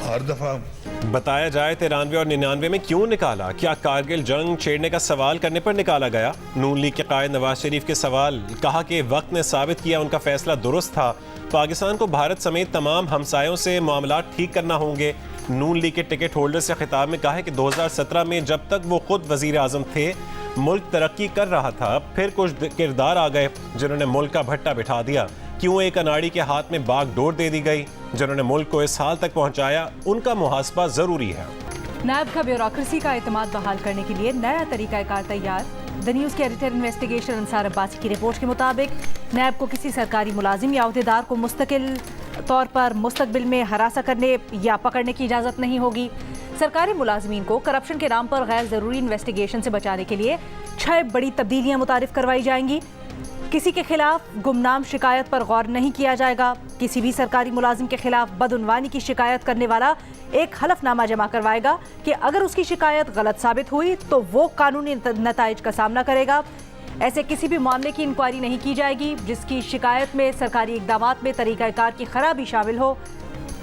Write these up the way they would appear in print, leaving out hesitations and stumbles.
ہر دفعہ بتایا جائے 93 اور 99 میں کیوں نکالا؟ کیا کارگل جنگ چھیڑنے کا سوال کرنے پر نکالا گیا؟ نون لیگ کے قائد نواز شریف کے سوال، کہا کہ وقت نے ثابت کیا ان کا فیصلہ درست تھا، پاکستان کو بھارت سمیت تمام ہمسایوں سے معاملات ٹھیک کرنا ہوں گے۔ نون لیگ کے ٹکٹ ہولڈر سے خطاب میں کہا ہے کہ 2017 میں جب تک وہ خود وزیر اعظم تھے ملک ترقی کر رہا تھا، پھر کچھ کردار آ گئے جنہوں نے ملک کا بھٹا بٹھا دیا۔ کیوں ایک اناڑی کے ہاتھ میں باغ ڈور دے دی گئی؟ جنہوں نے ملک کو اس حال تک پہنچایا ان کا محاسبہ ضروری ہے۔ نیب کا بیوروکریسی کا اعتماد بحال کرنے کے لیے نیا طریقہ کار تیار۔ دی نیوز کے ایڈیٹر انویسٹیگیشن انصار عباسی کی رپورٹ کے مطابق نیب کو کسی سرکاری ملازم یا عہدیدار کو مستقل طور پر مستقبل میں ہراساں کرنے یا پکڑنے کی اجازت نہیں ہوگی۔ سرکاری ملازمین کو کرپشن کے نام پر غیر ضروری انویسٹیگیشن سے بچانے کے لیے 6 بڑی تبدیلیاں متعارف کروائی جائیں گی۔ کسی کے خلاف گمنام شکایت پر غور نہیں کیا جائے گا۔ کسی بھی سرکاری ملازم کے خلاف بدعنوانی کی شکایت کرنے والا ایک حلف نامہ جمع کروائے گا کہ اگر اس کی شکایت غلط ثابت ہوئی تو وہ قانونی نتائج کا سامنا کرے گا۔ ایسے کسی بھی معاملے کی انکوائری نہیں کی جائے گی جس کی شکایت میں سرکاری اقدامات میں طریقہ کار کی خرابی شامل ہو۔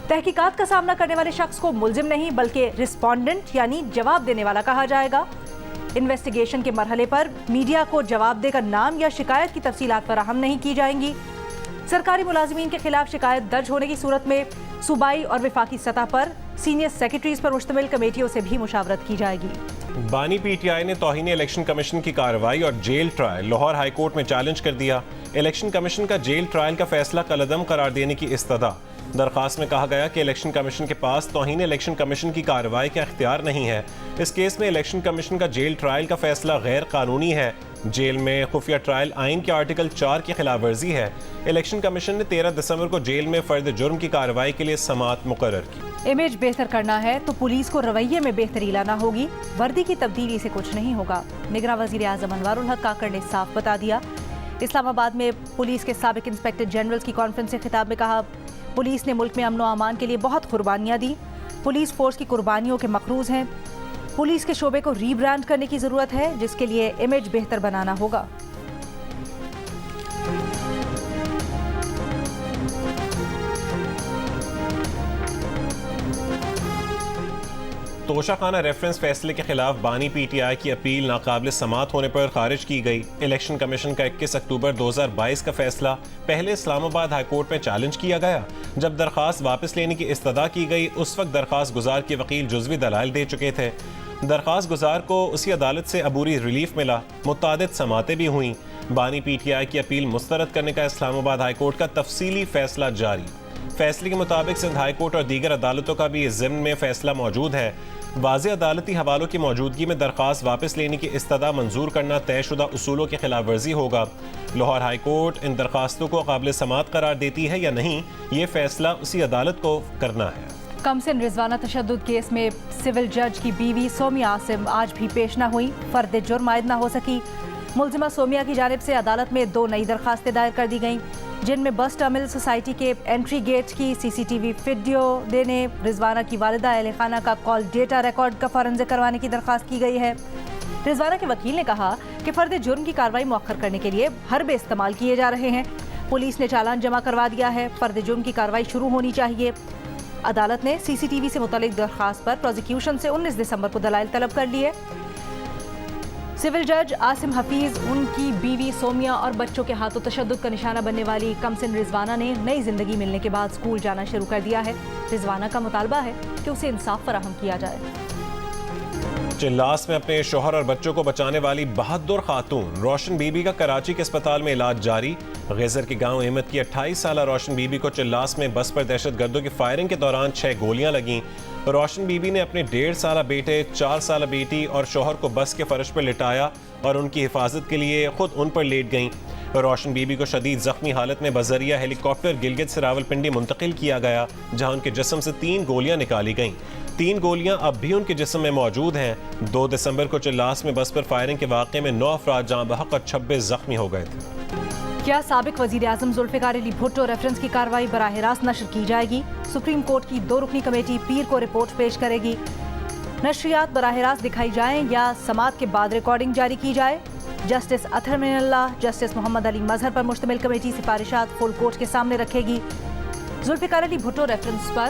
تحقیقات کا سامنا کرنے والے شخص کو ملزم نہیں بلکہ رسپونڈنٹ یعنی جواب دینے والا کہا جائے گا۔ انویسٹیگیشن کے مرحلے پر میڈیا کو جواب دے کر نام یا شکایت کی تفصیلات فراہم نہیں کی جائیں گی۔ سرکاری ملازمین کے خلاف شکایت درج ہونے کی صورت میں صوبائی اور وفاقی سطح پر سینئر سیکرٹریز پر مشتمل کمیٹیوں سے بھی مشاورت کی جائے گی۔ بانی پی ٹی آئی نے توہین الیکشن کمیشن کی کارروائی اور jail trial Lahore high court میں چیلنج کر دیا۔ الیکشن کمیشن کا جیل ٹرائل کا فیصلہ کالعدم قرار دینے کی استدعا۔ درخواست میں کہا گیا کہ الیکشن کمیشن کے پاس توہین الیکشن کمیشن کی کارروائی کا اختیار نہیں ہے۔ اس کیس میں الیکشن کمیشن کا جیل ٹرائل کا فیصلہ غیر قانونی ہے۔ جیل میں خفیہ ٹرائل آئین کے آرٹیکل 4 کی خلاف ورزی ہے۔ الیکشن کمیشن نے 13 دسمبر کو جیل میں فرد جرم کی کارروائی کے لیے سماعت مقرر کی۔ امیج بہتر کرنا ہے تو پولیس کو رویے میں بہتری لانا ہوگی، وردی کی تبدیلی سے کچھ نہیں ہوگا۔ نگراں وزیر اعظم انوار الحق کاکڑ نے صاف بتا دیا۔ اسلام آباد میں پولیس کے سابق انسپکٹر جنرل کی کانفرنس سے خطاب میں کہا، پولیس نے ملک میں امن و امان کے لیے بہت قربانیاں دی، پولیس فورس کی قربانیوں کے مقروض ہیں۔ پولیس کے شعبے کو ری برانڈ کرنے کی ضرورت ہے جس کے لیے امیج بہتر بنانا ہوگا۔ توشہ خانہ ریفرنس فیصلے کے خلاف بانی پی ٹی آئی کی اپیل ناقابل سماعت ہونے پر خارج کی گئی۔ الیکشن کمیشن کا 21 اکتوبر 2022 کا فیصلہ پہلے اسلام آباد ہائی کورٹ میں چیلنج کیا گیا۔ جب درخواست واپس لینے کی استدعا کی گئی اس وقت درخواست گزار کے وکیل جزوی دلائل دے چکے تھے۔ درخواست گزار کو اسی عدالت سے عبوری ریلیف ملا، متعدد سماعتیں بھی ہوئیں۔ بانی پی ٹی آئی کی اپیل مسترد کرنے کا اسلام آباد ہائی کورٹ کا تفصیلی فیصلہ جاری۔ فیصلے کے مطابق سندھ ہائی کورٹ اور دیگر عدالتوں کا بھی اس ضمن میں فیصلہ موجود ہے۔ واضح عدالتی حوالوں کی موجودگی میں درخواست واپس لینے کی استدعا منظور کرنا طے شدہ اصولوں کی خلاف ورزی ہوگا۔ لاہور ہائی کورٹ ان درخواستوں کو قابل سماعت قرار دیتی ہے یا نہیں، یہ فیصلہ اسی عدالت کو کرنا ہے۔ کمسن رضوانہ تشدد کیس میں سول جج کی بیوی سومیا عاصم آج بھی پیش نہ ہوئی، فرد جرم عائد نہ ہو سکی۔ ملزمہ سومیا کی جانب سے عدالت میں 2 نئی درخواستیں دائر کر دی گئیں جن میں بس ٹرمنل سوسائٹی کے انٹری گیٹ کی CCTV ویڈیو دینے، رضوانہ کی والدہ اہل خانہ کا کال ڈیٹا ریکارڈ کا فورنزک کروانے کی درخواست کی گئی ہے۔ رضوانہ کے وکیل نے کہا کہ فرد جرم کی کارروائی مؤخر کرنے کے لیے حربے استعمال کیے جا رہے ہیں۔ پولیس نے چالان جمع کروا دیا ہے، فرد جرم کی کارروائی شروع ہونی چاہیے۔ عدالت نے CCTV سے متعلق درخواست پر پروزیکیوشن سے 19 دسمبر کو دلائل طلب کر لیے۔ سول جج عاصم حفیظ، ان کی بیوی سومیا اور بچوں کے ہاتھوں تشدد کا نشانہ بننے والی کمسن رضوانہ نے نئی زندگی ملنے کے بعد اسکول جانا شروع کر دیا ہے۔ رضوانہ کا مطالبہ ہے کہ اسے انصاف فراہم کیا جائے۔ چلاس میں اپنے شوہر اور بچوں کو بچانے والی بہادر خاتون روشن بی بی کا کراچی کے اسپتال میں علاج جاری۔ غیزر کے گاؤں احمد کی 28 سالہ روشن بی بی کو چلاس میں بس پر دہشت گردوں کی فائرنگ کے دوران 6 گولیاں لگیں۔ روشن بی بی نے اپنے 1.5 سالہ بیٹے، 4 سالہ بیٹی اور شوہر کو بس کے فرش پر لٹایا اور ان کی حفاظت کے لیے خود ان پر لیٹ گئیں۔ روشن بی بی کو شدید زخمی حالت میں بذریعہ ہیلی کاپٹر گلگت سے راولپنڈی منتقل کیا گیا جہاں ان کے جسم سے 3 گولیاں نکالی گئیں۔ 3 گولیاں اب بھی ان کے جسم میں موجود ہیں۔ 2 دسمبر کو چلاس میں بس پر فائرنگ کے واقعے میں 9 افراد جاں بحق اور 26 زخمی ہو گئے تھے۔ کیا سابق وزیر اعظم ذوالفقار علی بھٹو ریفرنس کی کارروائی براہ راست نشر کی جائے گی؟ سپریم کورٹ کی 2 رکنی کمیٹی پیر کو رپورٹ پیش کرے گی۔ نشریات براہ راست دکھائی جائیں یا سماعت کے بعد ریکارڈنگ جاری کی جائے؟ جسٹس اطہر من اللہ، جسٹس محمد علی مظہر پر مشتمل کمیٹی سفارشات فل کورٹ کے سامنے رکھے گی۔ ذوالفقار علی بھٹو ریفرنس پر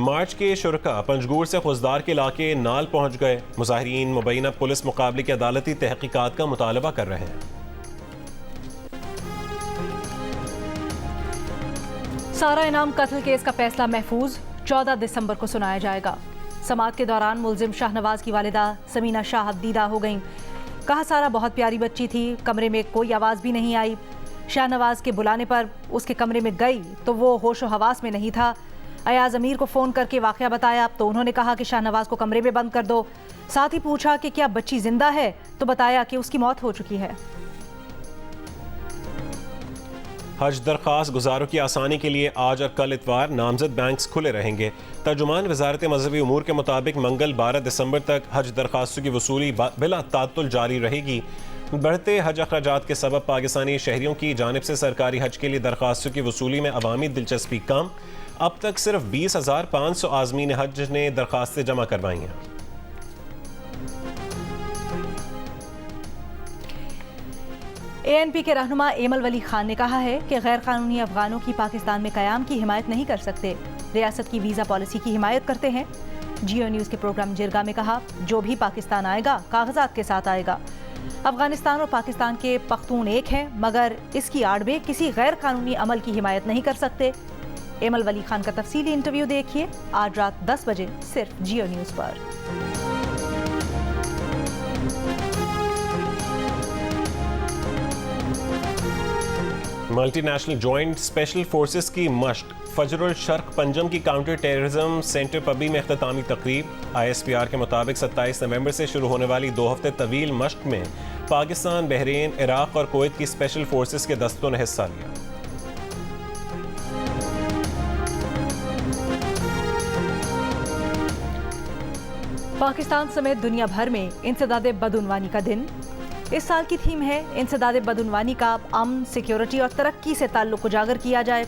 مارچ کے شرکا پنجگور سے خزدار کے علاقے نال پہنچ گئے. مظاہرین مبینہ پولیس مقابلے کی عدالتی تحقیقات کا مطالبہ کر رہے ہیں. سارا انعام قتل کیس کا فیصلہ محفوظ 14 دسمبر کو سنایا جائے گا. سماعت کے دوران ملزم شاہ نواز کی والدہ سمینہ شاہ دیدہ ہو گئیں. کہا سارا بہت پیاری بچی تھی, کمرے میں کوئی آواز بھی نہیں آئی. شاہ نواز کے بلانے پر اس کے کمرے میں گئی تو وہ ہوش و حواس میں نہیں تھا. ایاز امیر کو فون کر کے واقعہ بتایا تو انہوں نے کہا کہ شاہ نواز کو کمرے میں بند کر دو. ساتھ ہی پوچھا کہ کیا بچی زندہ ہے تو بتایا کہ اس کی موت ہو چکی ہے. حج درخواست گزاروں کی آسانی کے لیے آج اور کل اتوار نامزد بینکس کھلے رہیں گے. ترجمان وزارت مذہبی امور کے مطابق منگل 12 دسمبر تک حج درخواستوں کی وصولی بلا تعطل جاری رہے گی. بڑھتے حج اخراجات کے سبب پاکستانی شہریوں کی جانب سے سرکاری حج کے لیے درخواستوں کی وصولی میں عوامی دلچسپی کم. اب تک صرف 20,500 عازمین حج نے درخواستیں جمع کروائی ہیں. ANP کے رہنما ایمل ولی خان نے کہا ہے کہ غیر قانونی افغانوں کی پاکستان میں قیام کی حمایت نہیں کر سکتے. ریاست کی ویزا پالیسی کی حمایت کرتے ہیں. جیو نیوز کے پروگرام جرگا میں کہا جو بھی پاکستان آئے گا کاغذات کے ساتھ آئے گا. افغانستان اور پاکستان کے پختون ایک ہیں مگر اس کی آڑ میں کسی غیر قانونی عمل کی حمایت نہیں کر سکتے. ایمل ولی خان کا تفصیلی انٹرویو دیکھیے آج رات 10 بجے صرف جیو نیوز پر. Multi national joint special forces کی مشق. فجر الشرق پنجم کی کاؤنٹر ٹیررزم سینٹر پبی میں اختتامی تقریب. ISPR کے مطابق 27 نومبر سے شروع ہونے والی 2 ہفتے طویل مشق میں پاکستان، بحرین، عراق اور کویت کی اسپیشل فورسز کے دستوں نے حصہ لیا. پاکستان سمیت دنیا بھر میں انسداد بدعنوانی کا دن. اس سال کی تھیم ہے انسداد بدعنوانی کا امن، سیکیورٹی اور ترقی سے تعلق اجاگر کیا جائے.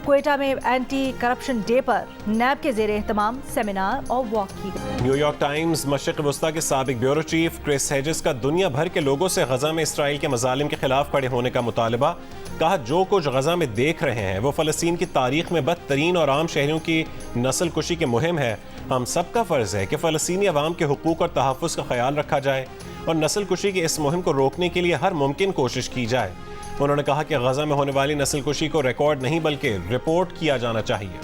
کوئٹہ میں اینٹی کرپشن ڈے پر نیب کے زیر اہتمام سیمینار اور واک کی گئی. نیو یارک ٹائمز مشرق وسطی کے سابق بیورو چیف کرس ہیجز کا دنیا بھر کے لوگوں سے غزہ میں اسرائیل کے مظالم کے خلاف کھڑے ہونے کا مطالبہ. کہا جو کچھ غزہ میں دیکھ رہے ہیں وہ فلسطین کی تاریخ میں بدترین اور عام شہریوں کی نسل کشی کی مہم ہے. ہم سب کا فرض ہے کہ فلسطینی عوام کے حقوق اور تحفظ کا خیال رکھا جائے اور نسل کشی کی اس مہم کو روکنے کے لیے ہر ممکن کوشش کی جائے. انہوں نے کہا کہ غزہ میں ہونے والی نسل کشی کو ریکارڈ نہیں بلکہ رپورٹ کیا جانا چاہیے.